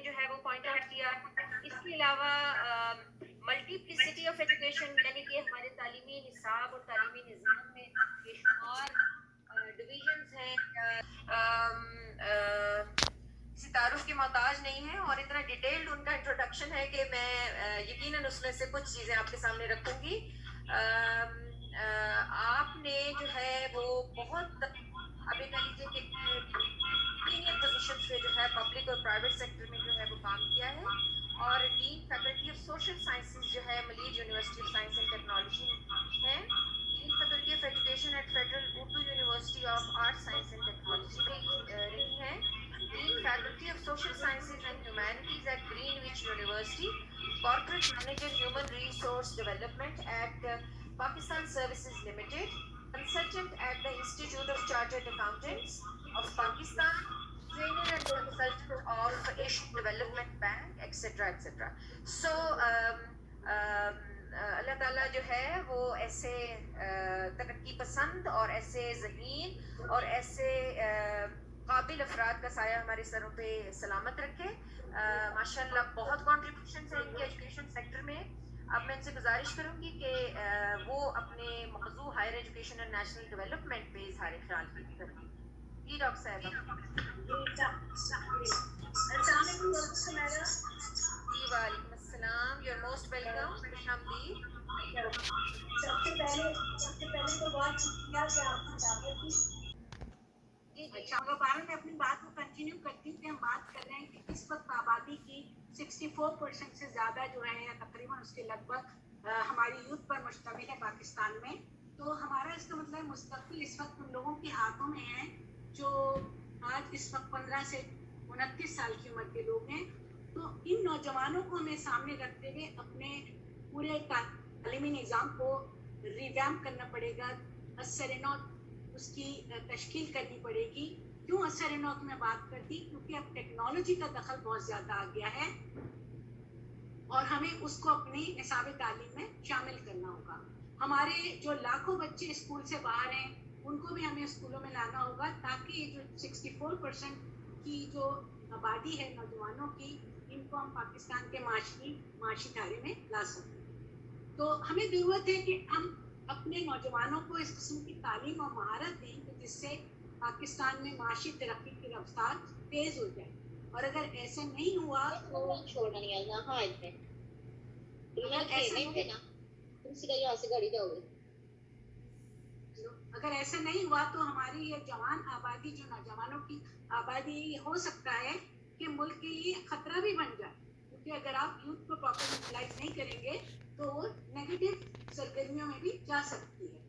جو ہے وہ پوائنٹ آؤٹ کیا. اس کے علاوہ ملٹیپلسٹی آف ایجوکیشن، یعنی کہ ہمارے تعلیمی نصاب اور تعلیمی نظام میں بے شمار ڈویژنز ہیں، ستاروں کی محتاج نہیں ہیں، اور اتنا ڈیٹیلڈ ان کا انٹروڈکشن ہے کہ میں یقیناً اس میں سے کچھ چیزیں آپ کے سامنے رکھوں گی. آپ نے جو ہے وہ بہت ابھی کہہ لیجیے کہ سینئر پوزیشنز پہ جو ہے پبلک اور پرائیویٹ سیکٹر میں جو ہے وہ کام کیا ہے، اور dean faculty of social sciences جو ہے Malir university of science and technology ہے. Dean faculty of education at federal Urdu university of art science and technology بھی رہی ہیں. Dean faculty of social sciences and humanities at Greenwich university. Corporate manager human resource development at Pakistan services limited. Consultant at the Institute of Chartered Accountants of Pakistan, trainer and consultant of Asian Development Bank, etc. etc. So, اللہ تعالیٰ جو ہے وہ ایسے ترقی پسند اور ایسے ذہین اور ایسے قابل افراد کا سایہ ہمارے سروں پہ سلامت رکھے. ماشاء اللہ بہت کنٹریبیوشنز ہیں ان کے ایجوکیشن سیکٹر میں. اب میں ان سے گزارش کروں گی کہ وہ اپنے موضوع ہائر ایجوکیشن اور نیشنل ڈیولپمنٹ پہ اظہار خیال کریں. جی ڈاکٹر صاحب. السلام علیکم ڈاکٹر سمیرا. جی وعلیکم السلام. You are most welcome. خوش آمدید. سب سے پہلے تو بہت شکریہ کہ آپ نے دعوت دی. اچھا دوبارہ میں اپنی بات کو کنٹینیو کرتی ہوں کہ ہم بات کر رہے ہیں کہ اس وقت آبادی کی 64% سے زیادہ جو ہے یا تقریباً اس کے لگ بھگ ہماری یوتھ پر مشتمل ہے پاکستان میں. تو ہمارا اس کا مطلب مستقبل اس وقت ان لوگوں کے ہاتھوں میں ہے جو آج اس وقت 15 سے 29 سال کی عمر کے لوگ ہیں. تو ان نوجوانوں کو ہمیں سامنے رکھتے ہوئے اپنے پورے تعلیمی نظام کو ریویمپ کرنا پڑے گا. اثر نو اس کی تشکیل کرنی پڑے گی. کیوں اثر نو میں بات کرتی؟ کیونکہ اب ٹیکنالوجی کا دخل بہت زیادہ آ گیا ہے اور ہمیں اس کو اپنی نصاب تعلیم میں شامل کرنا ہوگا. ہمارے جو لاکھوں بچے اسکول سے باہر ہیں ان کو بھی ہمیں اسکولوں میں لانا ہوگا تاکہ یہ جو 64% کی جو آبادی ہے نوجوانوں کی، ان کو ہم پاکستان کے معاشی دھارے میں لا سکیں. تو ہمیں ضرورت ہے کہ ہم اپنے نوجوانوں کو اس قسم کی تعلیم اور مہارت دیں کہ جس سے پاکستان میں معاشی ترقی کی رفتار تیز ہو جائے. اور اگر ایسا نہیں ہوا تو اگر ایسا نہیں ہوا تو ہماری یہ جوان آبادی، جو نوجوانوں کی آبادی، ہو سکتا ہے کہ ملک کے لیے خطرہ بھی بن جائے. کیونکہ اگر آپ یوتھ کو پراپر یوٹیلائز نہیں کریں گے تو وہ نیگیٹو سرگرمیوں میں بھی جا سکتی ہے.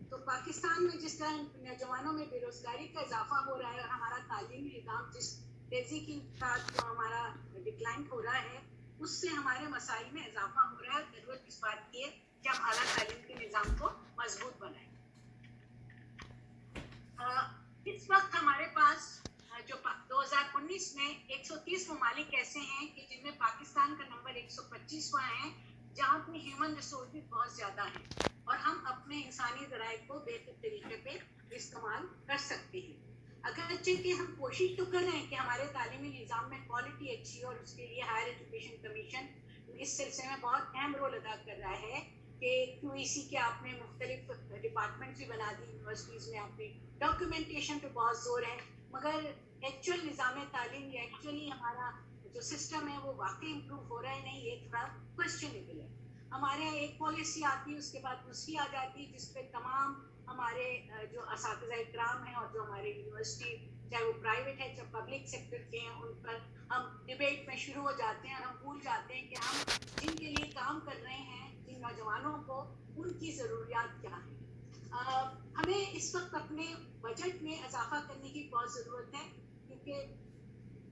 تو پاکستان میں جس طرح نوجوانوں میں بے روزگاری کا اضافہ ہو رہا ہے اور ہمارا تعلیمی نظام جس تیزی کے ساتھ جو ہمارا ڈکلائن ہو رہا ہے اس سے ہمارے مسائل میں اضافہ ہو رہا ہے. ضرورت اس بات کی ہے کہ ہم اعلیٰ تعلیم کے نظام کو مضبوط بنائیں. اس وقت ہمارے پاس جو 2019 میں 130 ممالک ایسے ہیں کہ جن میں پاکستان کا نمبر 125واں ہے، جہاں اپنی ہیومن ریسورسز بہت زیادہ ہیں اور ہم اپنے انسانی ذرائع کو بہتر طریقے پہ استعمال کر سکتے ہیں. اگرچہ کہ ہم کوشش تو کر رہے ہیں کہ ہمارے تعلیمی نظام میں کوالٹی اچھی ہو، اور اس کے لیے ہائر ایجوکیشن کمیشن اس سلسلے میں بہت اہم رول ادا کر رہا ہے کہ QEC کے آپ نے مختلف ڈپارٹمنٹس بھی بنا دی یونیورسٹیز میں. آپ نے ڈاکیومنٹیشن پہ بہت زور ہے، مگر ایکچوئل نظام تعلیم یا ایکچولی ہمارا جو سسٹم ہے وہ واقعی امپروو ہو رہا ہے نہیں، یہ تھوڑا کوشچنیبل ہے. ہمارے یہاں ایک پالیسی آتی ہے، اس کے بعد دوسری آ جاتی ہے، جس پہ تمام ہمارے جو اساتذہ کرام ہیں اور جو ہمارے یونیورسٹی چاہے وہ پرائیویٹ ہے چاہے پبلک سیکٹر کے ہیں، ان پر ہم ڈبیٹ میں شروع ہو جاتے ہیں اور ہم بھول جاتے ہیں کہ ہم جن کے لیے کام کر رہے ہیں، جن نوجوانوں کو، ان کی ضروریات کیا ہیں. ہمیں اس وقت اپنے بجٹ میں اضافہ کرنے کی بہت ضرورت ہے، کیونکہ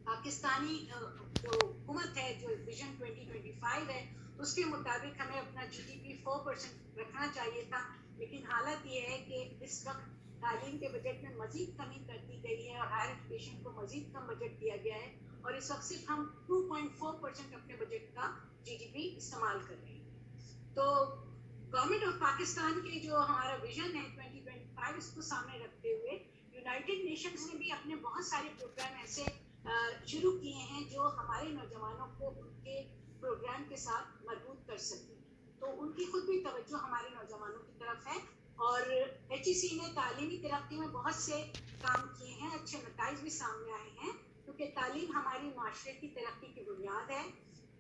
پاکستانی جو حکومت ہے، جو ویژن 2025 ہے، اس کے مطابق ہمیں اپنا GDP 4% رکھنا چاہیے تھا. لیکن حالت یہ ہے کہ اس وقت تعلیم کے بجٹ میں مزید کمی کر دی گئی ہے اور ہائر ایجوکیشن کو مزید کم بجٹ دیا گیا ہے، اور اس وقت صرف ہم 2.4% اپنے بجٹ کا GDP استعمال کر رہے ہیں. تو گورنمنٹ آف پاکستان کے جو ہمارا ویژن ہے 2025، اس کو سامنے رکھتے ہوئے یونائٹڈ نیشنز نے بھی اپنے بہت سارے پروگرام ایسے शुरू किए हैं जो हमारे नौजवानों को उनके प्रोग्राम के साथ मरबूत कर सकें। तो उनकी खुद भी तवज्जो हमारे नौजवानों की तरफ है और HEC ने तालीमी तरक्की में बहुत से काम किए हैं, अच्छे नताइज भी सामने आए हैं क्योंकि तालीम हमारी माशरे की तरक्की की बुनियाद है।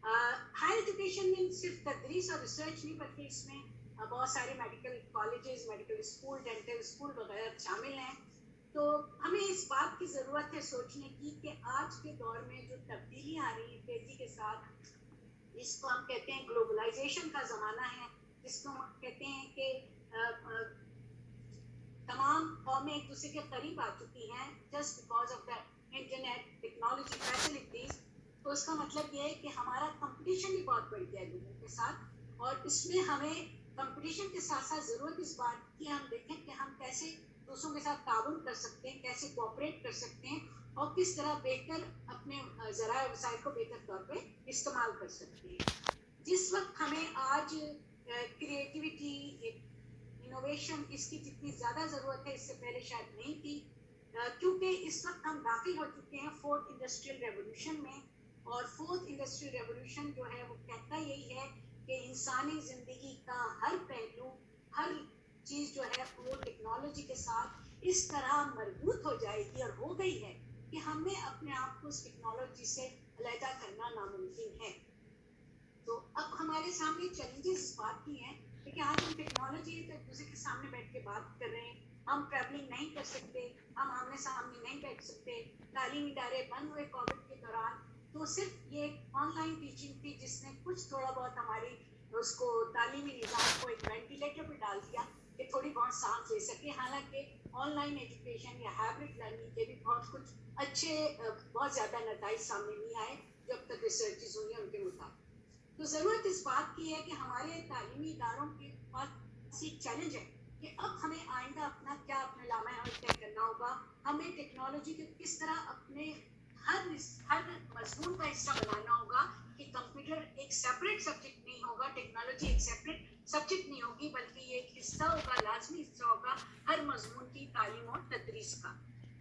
हायर एजुकेशन में सिर्फ तदरीस और रिसर्च नहीं बल्कि इसमें बहुत सारे medical colleges, medical school, dental school वगैरह शामिल हैं। तो हमें इस बात की ज़रूरत है सोचने की कि आज के दौर में जो तब्दीली आ रही है तेज़ी के साथ, जिसको हम कहते हैं ग्लोबलाइजेशन का ज़माना है, जिसको हम कहते हैं कि तमाम कौमें एक दूसरे के करीब आ चुकी हैं just because of the internet technology facilities. तो उसका मतलब ये है कि हमारा कंपटीशन भी बहुत बढ़ गया है लोगों के साथ और इसमें हमें कंपटीशन के साथ साथ ज़रूरत इस बात की हम देखें कि हम कैसे दूसरों के साथ ताउन कर सकते हैं, कैसे कोऑपरेट कर सकते हैं और किस तरह बेहतर अपने ज़राए वसाइल को बेहतर तौर पे इस्तेमाल कर सकते हैं। जिस वक्त हमें आज क्रिएटिविटी, इनोवेशन, इसकी जितनी ज़्यादा ज़रूरत है इससे पहले शायद नहीं थी, क्योंकि इस वक्त हम दाखिल हो चुके हैं फोर्थ इंडस्ट्रियल रेवोल्यूशन में। और फोर्थ इंडस्ट्रियल रेवोल्यूशन जो है वो कहता यही है कि इंसानी ज़िंदगी का हर पहलू, हर चीज़ जो है वो टेक्नोलॉजी के साथ इस तरह मरबूत हो जाएगी और हो गई है कि हमें अपने आप को उस टेक्नोलॉजी से अलहदा करना नामुमकिन है। तो अब हमारे सामने चैलेंजेस इस बात की हैं कि आज हम टेक्नोलॉजी तो एक दूसरे के सामने बैठ के बात कर रहे हैं, हम ट्रैवलिंग नहीं कर सकते, हम आमने सामने नहीं बैठ सकते, तालीमी इदारे बंद हुए कोविड के दौरान। तो सिर्फ ये ऑनलाइन टीचिंग थी जिसने कुछ थोड़ा बहुत हमारी उसको तालीमी निज़ाम को एक वेंटिलेटर पर डाल दिया कि थोड़ी बहुत सांस ले सके। हालांकि ऑनलाइन एजुकेशन या हाइब्रिड लर्निंग के भी बहुत कुछ अच्छे बहुत ज़्यादा नतीजे सामने नहीं आए जब तक रिसर्चेस हुई हैं उनके मुताबिक। तो ज़रूरत इस बात की है कि हमारे तालीमी इदारों के पास एक चैलेंज है कि अब हमें आइंदा अपना क्या अपने लामा तय करना होगा। हमें टेक्नोलॉजी को किस तरह अपने हर मजमून का हिस्सा बनाना होगा कि कंप्यूटर एक सेपरेट सब्जेक्ट नहीं होगा, टेक्नोलॉजी एक सेपरेट सब्जेक्ट नहीं होगी, बल्कि ये एक हिस्सा होगा, लाजमी हिस्सा होगा हर मजमून की तालीम और तदरीस का।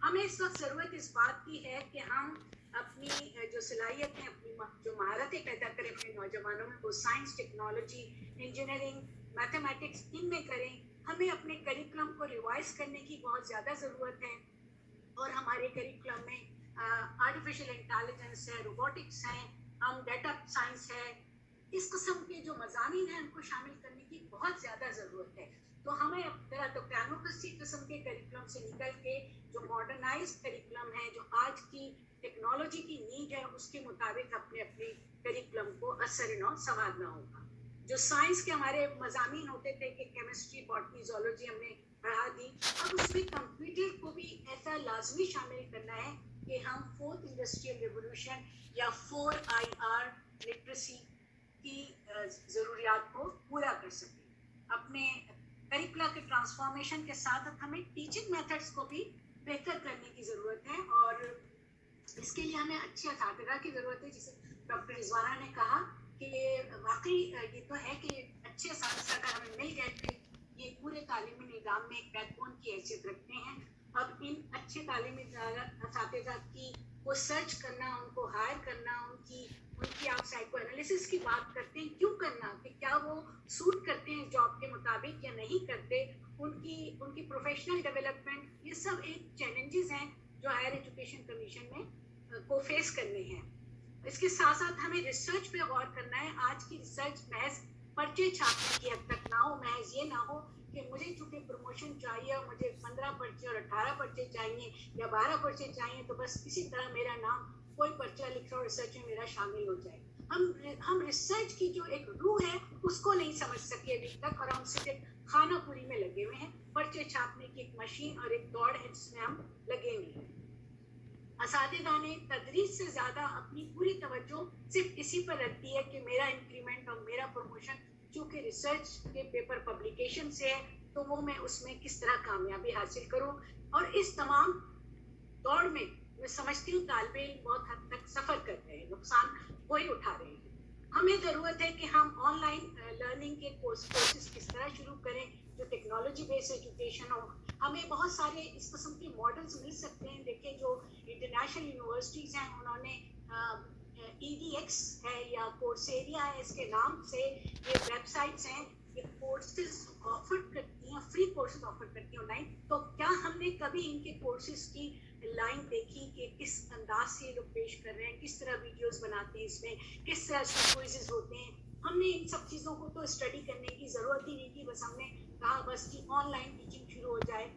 हमें इस वक्त ज़रूरत इस बात की है कि हम अपनी जो सलाहियत है, अपनी जो महारतें पैदा करें अपने नौजवानों में, वो साइंस, टेक्नोलॉजी, इंजीनियरिंग, मैथमेटिक्स, इनमें करें। हमें अपने करिकुलम को रिवाइज करने की बहुत ज़्यादा ज़रूरत है और हमारे करिकुलम में आर्टिफिशियल इंटेलिजेंस है, रोबोटिक्स है, हम डाटा साइंस है, इस किस्म के जो मज़ामीन हैं उनको शामिल करने की बहुत ज़्यादा ज़रूरत है। तो हमें तरह तो किसी किस्म के करिकुलम से निकल के जो मॉडर्नाइज करिकुलम है, जो आज की टेक्नोलॉजी की नीड है, उसके मुताबिक अपने अपने करिकुलम को असर संवारना होगा। जो साइंस के हमारे मज़ामीन होते थे कि केमिस्ट्री, बॉटनी, ज़ूलॉजी हमने पढ़ा दी, अब उसमें कंप्यूटर को भी ऐसा लाजमी शामिल करना है कि हम फोर्थ इंडस्ट्रियल रेवोल्यूशन या 4IR लिटरेसी की ज़रूरियात को पूरा कर सकें। अपने करिकुलर के ट्रांसफॉर्मेशन के साथ हमें टीचिंग मेथड्स को भी बेहतर करने की ज़रूरत है और इसके लिए हमें अच्छे असातिज़ा की ज़रूरत है। जिसे डॉक्टर रिजवाना ने कहा कि वाकई ये तो है कि अच्छे असातिज़ा अगर हमें मिल गए थे, ये पूरे तालीमी निज़ाम में एक बैकबोन की हैसियत रखते हैं। अब इन अच्छे तालीमी असातिज़ा की को सर्च करना, उनको हायर करना, उनकी आप साइको एनालिसिस की बात करते हैं, क्यों करना, कि क्या वो सूट करते हैं जॉब के मुताबिक या नहीं करते, उनकी प्रोफेशनल डेवलपमेंट, ये सब एक चैलेंजेस हैं जो हायर एजुकेशन कमीशन में को फेस करने हैं। इसके साथ साथ हमें रिसर्च पे गौर करना है। आज की रिसर्च महज पर्चे छापने की हद तक ना हो, महज ये ना हो कि मुझे चूँकि प्रमोशन चाहिए और मुझे 15 पर्चे और 18 पर्चे चाहिए या 12 पर्चे चाहिए, तो बस किसी तरह मेरा नाम कोई पर्चा लिख रहा हो रिसर्च में मेरा शामिल हो जाए। हम रिसर्च की जो एक रूह है उसको नहीं समझ सके अभी तक और हम सिर्फ खाना पूरी में लगे हुए हैं। पर्चे छापने की एक मशीन और एक दौड़ है जिसमें हम लगे हुए हैं। असातिज़ा ने तदरीस से ज़्यादा अपनी पूरी तवज्जो सिर्फ इसी पर रखती है कि मेरा इंक्रीमेंट और मेरा प्रमोशन चूँकि रिसर्च के पेपर पब्लिकेशन से है, तो वो मैं उसमें किस तरह कामयाबी हासिल करूँ। और इस तमाम दौड़ में मैं समझती हूँ तालिबे इल्म बहुत हद तक सफ़र कर रहे हैं, नुकसान वही उठा रहे हैं। हमें ज़रूरत है कि हम ऑनलाइन लर्निंग के कोर्सेज किस तरह शुरू करें जो टेक्नोलॉजी बेस्ड एजुकेशन हो. हमें बहुत सारे इस किस्म के मॉडल्स मिल सकते हैं. देखिए जो इंटरनेशनल यूनिवर्सिटीज़ हैं उन्होंने EDX है या कोर्सेरिया है, इसके नाम से ये वेबसाइट्स हैं, ये कोर्सेज ऑफर करती हैं, फ्री कोर्सेज ऑफर करती हैं ऑनलाइन. तो क्या हमने कभी इनके कोर्सेज की लाइन देखी कि किस अंदाज से ये लोग पेश कर रहे हैं, किस तरह वीडियोस बनाते हैं, इसमें किस तरह से क्विज़ेस होते हैं? हमने इन सब चीज़ों को तो स्टडी करने की ज़रूरत ही नहीं थी. बस हमने कहा बस कि ऑनलाइन टीचिंग शुरू हो जाए.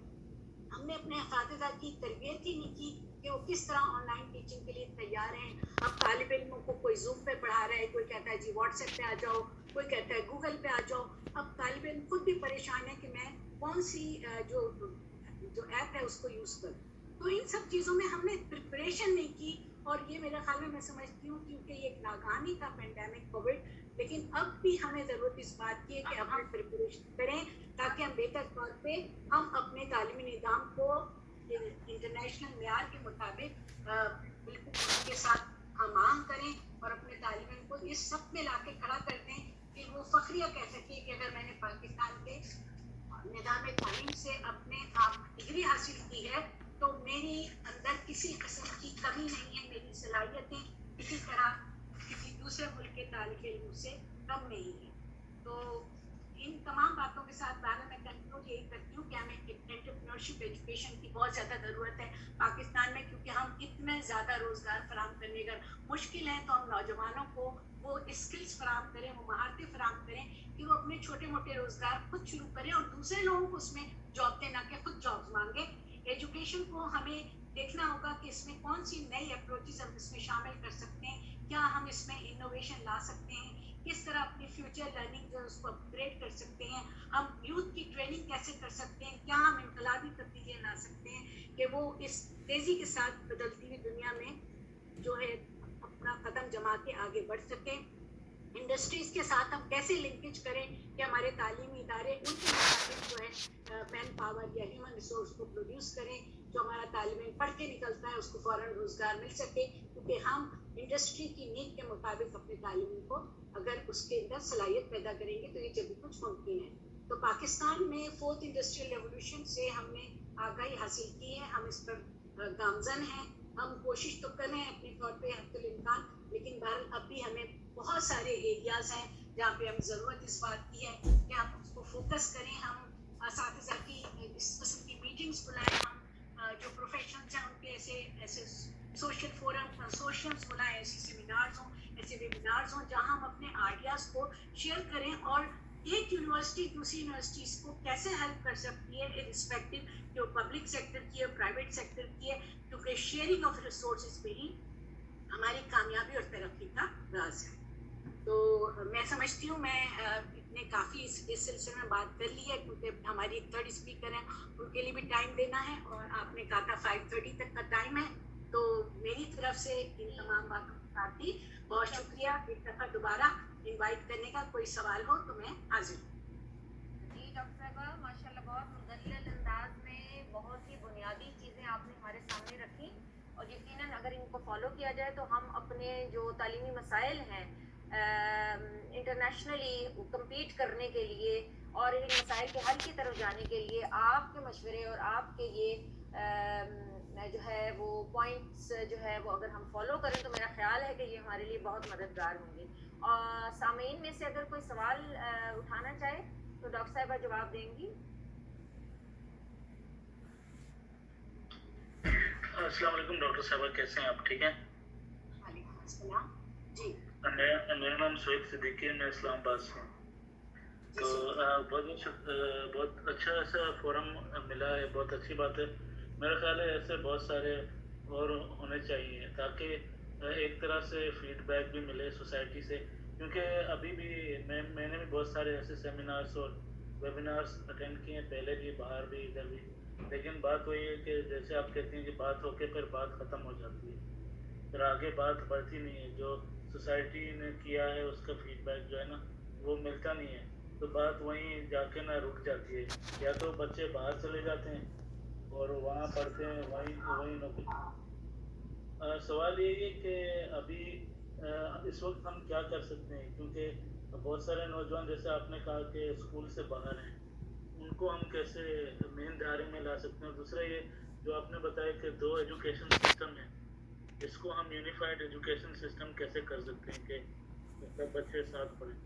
हमने अपने असातिज़ा की तरबियत ही नहीं की कि वो किस तरह ऑनलाइन टीचिंग के लिए तैयार हैं. अब तालिब इल्मों को कोई जूम पे पढ़ा रहा है, कोई कहता है जी व्हाट्सएप पे आ जाओ, कोई कहता है गूगल पे आ जाओ. अब तालिब इल्म खुद भी परेशान है कि मैं कौन सी जो ऐप है उसको यूज़ करूँ. तो इन सब चीज़ों में हमने प्रिपरेशन नहीं की. और ये मेरे ख्याल में मैं समझती हूँ क्योंकि ये एक नाकामी था पेंडेमिक कोविड, लेकिन अब भी हमें ज़रूरत इस बात की है कि अब हम प्रिपरेशन करें ताकि हम बेहतर तौर पे हम अपने तालीमी निज़ाम को इंटरनेशनल मेयार के मुताबिक बिल्कुल उनके साथ हमाम करें और अपने तालिबान को इस सब में ला के खड़ा कर दें कि वो फखरिया कह सके कि अगर मैंने पाकिस्तान के निज़ाम तालीम से अपने आप डिग्री हासिल की है तो मेरी अंदर किसी किस्म की कमी नहीं है, मेरी सलाहियतें किसी तरह किसी दूसरे मुल्क के तालिब इल्म से कम नहीं है. तो इन तमाम बातों के साथ बाद मैं कंक्लूड यही करती हूँ कि हमें एंटरप्रेन्योरशिप एजुकेशन की बहुत ज़्यादा ज़रूरत है पाकिस्तान में, क्योंकि हम इतने ज़्यादा रोज़गार फराम करने का मुश्किल है. तो हम नौजवानों को वो स्किल्स फराम करें, वो महारतें फराम करें कि वो अपने छोटे मोटे रोज़गार खुद शुरू करें और दूसरे लोगों को उसमें जॉब देना के खुद जॉब मांगे. एजुकेशन को हमें देखना होगा कि इसमें कौन सी नई अप्रोचेस हम इसमें शामिल कर सकते हैं, क्या हम इसमें इनोवेशन ला सकते हैं, किस तरह अपनी फ्यूचर लर्निंग जो है उसको अपग्रेड कर सकते हैं, हम यूथ की ट्रेनिंग कैसे कर सकते हैं, क्या हम इनकलाबी तब्दीलियाँ ला सकते हैं कि वो इस तेज़ी के साथ बदलती हुई दुनिया में जो है अपना कदम जमा के आगे बढ़ सकें. इंडस्ट्रीज़ के साथ हम कैसे लिंकेज करें कि हमारे तालीमी इदारे उनके मुताबिक जो है मैन पावर या ह्यूमन रिसोर्स को प्रोड्यूस करें, जो हमारा तालिब पढ़ के निकलता है उसको फ़ौरन रोज़गार मिल सके, क्योंकि हम इंडस्ट्री की नीड के मुताबिक अपने तालिब को अगर उसके अंदर सलाहियत पैदा करेंगे तो ये जब कुछ मुमकिन है. तो पाकिस्तान में फोर्थ इंडस्ट्रियल रेवोल्यूशन से हमने आगाही हासिल की है, हम इस पर गामजन हैं, हम कोशिश तो कर रहे हैं अपने तौर पे हद इम्कान, लेकिन बहरहाल अब भी हमें बहुत सारे एरियाज़ हैं जहाँ पे हमें ज़रूरत इस बात की है कि हम उसको फोकस करें. हम असातिज़ा की इस किस्म की मीटिंग्स बुलाएं, हम जो प्रोफेशनल्स हैं उनके ऐसे सोशल फोरम कंसोर्शियम्स बुलाएं, ऐसे सेमिनार्स हों, ऐसे वेबिनार्स हों जहाँ हम अपने आइडियाज़ को शेयर करें और एक यूनिवर्सिटी दूसरी यूनिवर्सिटीज़ को कैसे हेल्प कर सकती है इर्रिस्पेक्टिव जो पब्लिक सेक्टर की है प्राइवेट सेक्टर की है, क्योंकि शेयरिंग ऑफ रिसोर्सेज पे ही हमारी कामयाबी और तरक्की का राज है. तो मैं समझती हूँ मैं इतने काफ़ी इस सिलसिले में बात कर ली है, क्योंकि हमारी एक थर्ड स्पीकर हैं उनके लिए भी टाइम देना है और आपने कहा था 5:30 तक का टाइम है. तो मेरी तरफ से इन तमाम बातों के साथ ही बहुत शुक्रिया. एक दफ़ा दोबारा इनवाइट करने का, कोई सवाल हो तो मैं हाजिर हूँ. जी डॉक्टर साहबा, माशाल्लाह बहुत मुदल्लल अंदाज में बहुत ही बुनियादी चीज़ें आपने हमारे सामने रखी और यकीनन अगर इनको फॉलो किया जाए तो हम अपने जो तालीमी मसाइल हैं इंटरनेशनली कम्पीट करने के लिए और इन मसाइल के हल की तरफ जाने के लिए आपके मशवरे और आपके ये जो है वो पॉइंट्स जो है वो अगर हम फॉलो करें तो मेरा ख्याल है कि ये हमारे लिए बहुत मददगार होंगे. और सामीन में से अगर कोई सवाल उठाना चाहे तो डॉक्टर साहिबा जवाब देंगी. अस्सलाम वालेकुम डॉक्टर साहबा, कैसे हैं आप? ठीक हैं? वालेकुम अस्सलाम. जी मेरा नाम सोहेब सिद्दीकी है, मैं इस्लामाबाद से हूँ. तो बहुत अच्छा ऐसा फोरम मिला है, बहुत अच्छी बात है. मेरा ख्याल है ऐसे बहुत सारे और होने चाहिए ताकि एक तरह से फीडबैक भी मिले सोसाइटी से, क्योंकि अभी भी मैंने भी बहुत सारे ऐसे सेमिनार्स और वेबिनार्स अटेंड किए हैं, पहले भी बाहर भी इधर भी. लेकिन बात वही है कि जैसे आप कहती हैं कि बात होके फिर बात ख़त्म हो जाती है, फिर आगे बात बढ़ती नहीं है. जो सोसाइटी ने किया है उसका फीडबैक जो है ना वो मिलता नहीं है, तो बात वहीं जाके ना रुक जाती है. या तो बच्चे बाहर चले जाते हैं और वहाँ पढ़ते हैं, वहीं नौकरी. सवाल ये है कि अभी इस वक्त हम क्या कर सकते हैं, क्योंकि बहुत सारे नौजवान जैसे आपने कहा कि स्कूल से बाहर हैं, उनको हम कैसे मेन धारे में ला सकते हैं। और दूसरा ये जो आपने बताया कि 2 एजुकेशन सिस्टम है, इसको हम यूनिफाइड एजुकेशन सिस्टम कैसे कर सकते हैं कि सब बच्चे साथ पढ़ें।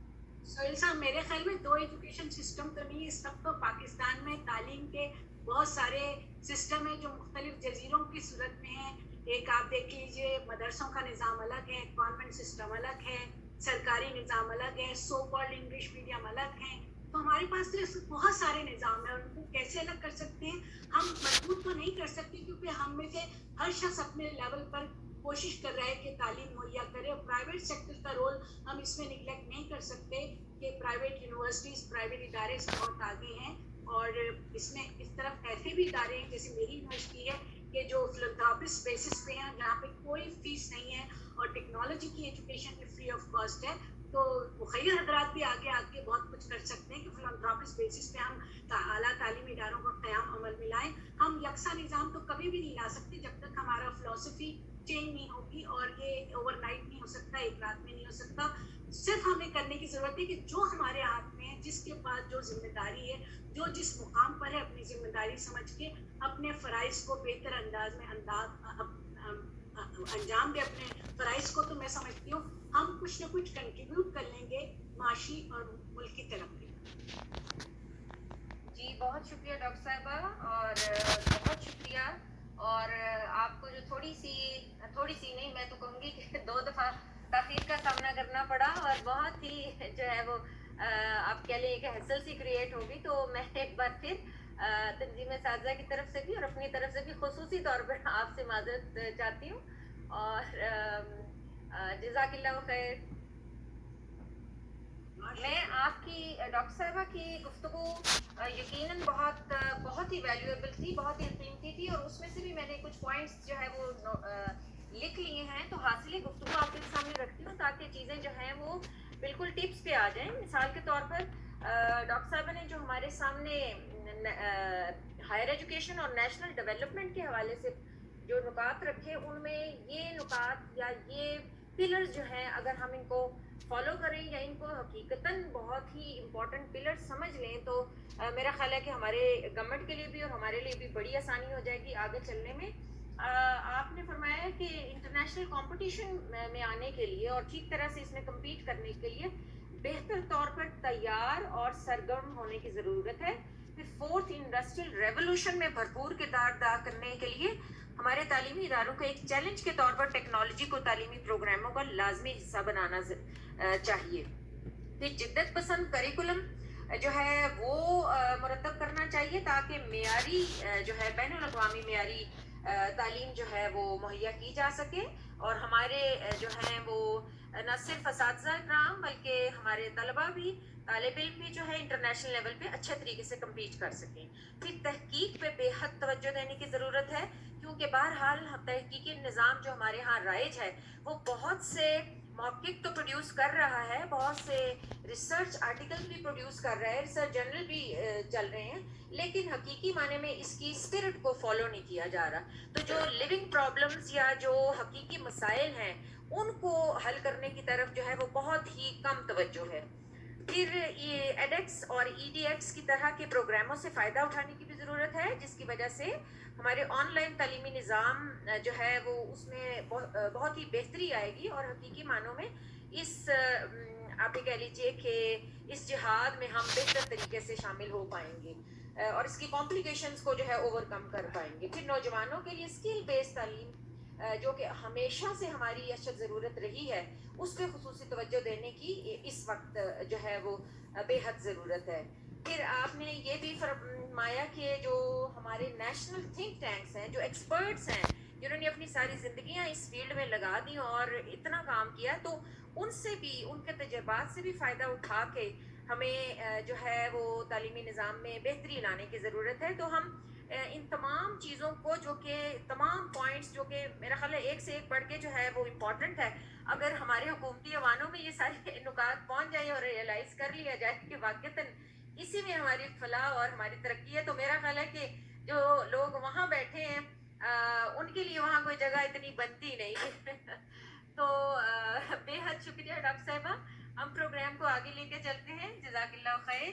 सोहेल साहब, मेरे ख्याल में 2 एजुकेशन सिस्टम तो नहीं, इस वक्त तो पाकिस्तान में तालीम के बहुत सारे सिस्टम है जो मुख्तलिफ जजीरों की सूरत में है। एक आप देख लीजिए, मदरसों का निज़ाम अलग है, कॉन्वेंट सिस्टम अलग है, सरकारी निज़ाम अलग है, सो कॉल्ड इंग्लिश मीडियम अलग है। तो हमारे पास तो ऐसे बहुत सारे निज़ाम है, उनको कैसे अलग कर सकते हैं? हम मजबूत तो नहीं कर सकते, क्योंकि हम में से हर शख्स अपने लेवल पर कोशिश कर रहा है कि तालीम मुहैया करे। और प्राइवेट सेक्टर का रोल हम इसमें निगलेक्ट नहीं कर सकते कि प्राइवेट यूनिवर्सिटीज़, प्राइवेट इदारे इसमें बहुत आगे हैं। और इसमें इस तरफ ऐसे भी इदारे हैं, जैसे मेरी यूनिवर्सिटी है, कि जो फिलंथ्रोपिस्ट बेसिस पे हैं, जहाँ पे कोई फीस नहीं है और टेक्नोलॉजी की एजुकेशन भी फ्री ऑफ कॉस्ट है। तो मुखैर हजरात भी आगे आके बहुत कुछ कर सकते हैं कि फिलंथ्रोपिस्ट बेसिस पे हम आला तालीमी इदारों को क़याम अमल में लाएँ। हम यकसा निज़ाम तो कभी भी नहीं ला सकते जब तक हमारा फ़िलॉसफी चेंज नहीं होगी, और ये ओवरनाइट नहीं हो सकता, एक रात में नहीं हो सकता। सिर्फ हमें करने की ज़रूरत है कि जो हमारे हाथ में है, जिसके पास जो जिम्मेदारी है, जो जिस मुकाम पर है, अपनी जिम्मेदारी समझ के अपने फ़राइज़ को बेहतर अंदाज में अंजाम दे। अपने फ़राइज़ को तो मैं समझती हूँ हम कुछ न कुछ कंट्रीब्यूट कर लेंगे माशी और मुल्क की तरक्की। जी बहुत शुक्रिया डॉक्टर साहिबा, और बहुत शुक्रिया। और आपको जो थोड़ी सी नहीं, मैं तो कहूँगी कि 2 दफ़ा ताख़ीर का सामना करना पड़ा, और बहुत ही जो है वो आप कह लें कि हसल सी क्रिएट होगी। तो मैं एक बार फिर तंजीम साज़ा की तरफ से भी और अपनी तरफ से भी खुसूसी तौर पर आपसे माज़रत चाहती हूँ, और जज़ाकिल्लाह खैर। मैं आपकी डॉक्टर साहिबा की गुफ्तगू यकीनन बहुत ही वैल्यूएबल थी, बहुत ही कीमती थी, और उसमें से भी मैंने कुछ पॉइंट्स जो है वो लिख लिए हैं। तो हासिल गुफ्तगू आपके सामने रखती हूँ ताकि चीज़ें जो हैं वो बिल्कुल टिप्स पे आ जाएं। मिसाल के तौर पर डॉक्टर साहिबा ने जो हमारे सामने हायर एजुकेशन और नेशनल डेवलपमेंट के हवाले से जो नुकात रखे, उनमें ये नुकात या ये पिलर्स जो हैं, अगर हम इनको फॉलो करें या इनको हकीकतन बहुत ही इम्पोर्टेंट पिलर समझ लें, तो मेरा ख्याल है कि हमारे गवर्नमेंट के लिए भी और हमारे लिए भी बड़ी आसानी हो जाएगी आगे चलने में। आपने फरमाया कि इंटरनेशनल कंपटीशन में आने के लिए और ठीक तरह से इसमें कम्पीट करने के लिए बेहतर तौर पर तैयार और सरगर्म होने की ज़रूरत है। फिर 4th इंडस्ट्रियल रेवोल्यूशन में भरपूर किरदार अदा करने के लिए हमारे तालीमी इदारों को एक चैलेंज के तौर पर टेक्नोलॉजी को तालीमी प्रोग्रामों का लाजमी हिस्सा बनाना चाहिए। फिर जिद्दत पसंद करिकुलम जो है वो मुरतब करना चाहिए ताकि मेयारी जो है बैनुल-अक़वामी मेयारी तालीम जो है वो मुहैया की जा सके, और हमारे जो हैं वो न सिर्फ असातिज़ा इकराम बल्कि हमारे तलबा भी, तालिब इल्म भी जो है इंटरनेशनल लेवल पे अच्छे तरीके से कम्पीट कर सकें। फिर तहकीक पे बेहद तवज्जो देने की ज़रूरत है, क्योंकि बहरहाल तहकीकी निज़ाम जो हमारे यहाँ राइज है वो बहुत से मौक़िफ़ तो प्रोड्यूस कर रहा है, बहुत से रिसर्च आर्टिकल भी प्रोड्यूस कर रहा है, रिसर्च जर्नल भी चल रहे हैं, लेकिन हकीकी माने में इसकी स्पिरिट को फॉलो नहीं किया जा रहा। तो जो लिविंग प्रॉब्लम्स या जो हकीकी मसाइल हैं उनको हल करने की तरफ जो है वो बहुत ही कम तवज्जो है। फिर ये एडेक्स और ईडीएक्स की तरह के प्रोग्रामों से फ़ायदा उठाने की भी ज़रूरत है, जिसकी वजह से हमारे ऑनलाइन तालीमी निज़ाम जो है वो उसमें बहुत ही बेहतरी आएगी, और हकीकी मानों में इस आप ये कह लीजिए कि इस जिहाद में हम बेहतर तरीके से शामिल हो पाएंगे और इसकी कॉम्प्लिकेशंस को जो है ओवरकम कर पाएंगे। फिर नौजवानों के लिए स्किल बेस्ड तालीम जो कि हमेशा से हमारी अशद ज़रूरत रही है, उस पर खुसूसी तवज्जो देने की इस वक्त जो है वो बेहद ज़रूरत है। फिर आपने ये भी फरमाया कि जो हमारे नेशनल थिंक टैंक्स हैं, जो एक्सपर्ट्स हैं, जिन्होंने अपनी सारी ज़िंदगियां इस फील्ड में लगा दी और इतना काम किया, तो उनसे भी, उनके तजर्बात से भी फ़ायदा उठा के हमें जो है वो तालीमी निज़ाम में बेहतरी लाने की ज़रूरत है। तो हम इन तमाम चीज़ों को, जो कि तमाम पॉइंट्स जो कि मेरा ख्याल है एक से एक बढ़ के जो है वो इम्पॉर्टेंट है, अगर हमारे हुकूमती अवानों में ये सारे नुकात पहुँच जाए और रियलाइज़ कर लिया जाए कि वाक़तन इसी में हमारी फलाह और हमारी तरक्की है, तो मेरा ख्याल है कि जो लोग वहाँ बैठे हैं उनके लिए वहाँ कोई जगह इतनी बनती नहीं है। تو بے حد شکریہ ڈاکٹر صاحبہ. ہم پروگرام کو آگے لے کے چلتے ہیں. جزاک اللہ خیر.